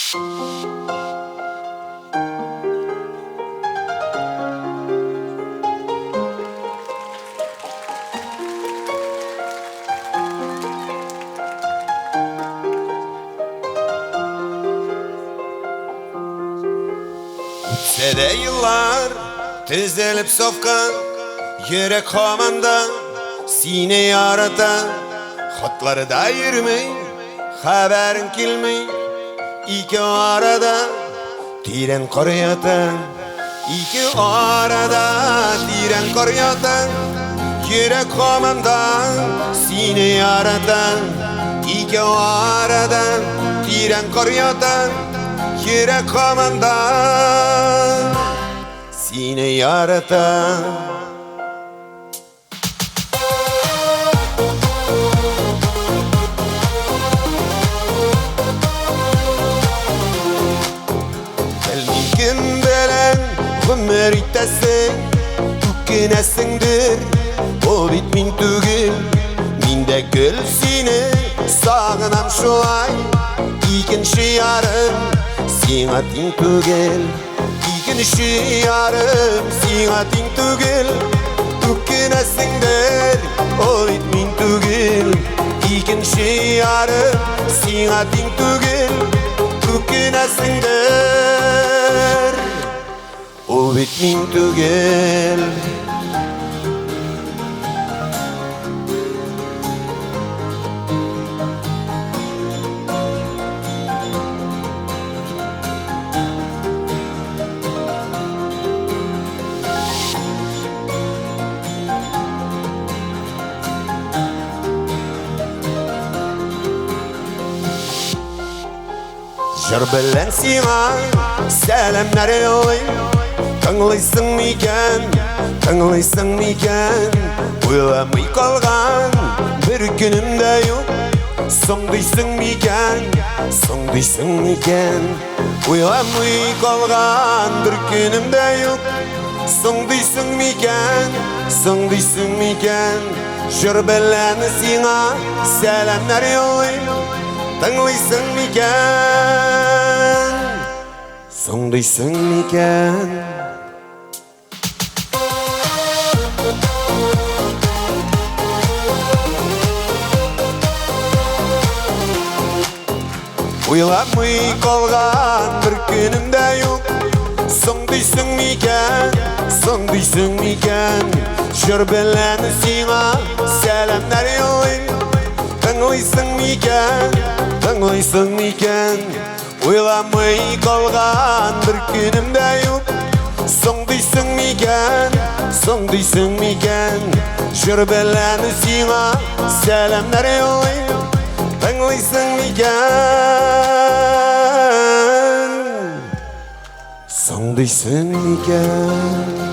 Sede yıllar tizilip sofkan yürek hamanda sine yaratan hatları da yürümey haberin kilmey iki arada tiren kor yatan iki arada tiren kor yatan yürek hamanda sine yaratan iki arada tiren kor yatan yürek hamanda sine yaratan. Belmikin belen ömür itesin tükenesindir o bitmin tügül minde gül seni sağınam şolay ikinci yarım sina tin tügül ikinci yarım sina tin tügül tükenesindir o bitmin tügül ikinci yarım sina tin tügül tükenesindir o bitmin tügül. Jır bilen sina selamlar yollayım Tınglıysan miken, tınglıysan miken Uylamay kalgan bir günümde yok Soğduysan miken, soğduysan miken Uylamay kalgan bir günümde yok Soğduysan miken, soğduysan miken Jır bilen sina selamlar yollayım Tınglıysan miken, soğduysan miken Uylamay kalgan bir günümde yok Soğduysan miken, soğduysan miken Jır bilen sina selamlar yollayım Tınglıysan miken, tınglıysan miken Uylamay kalgan bir günümde yok Soğduysan miken, soğduysan miken Jır bilen sina selamlar yollayım Tınglıysan miken, soğduysan miken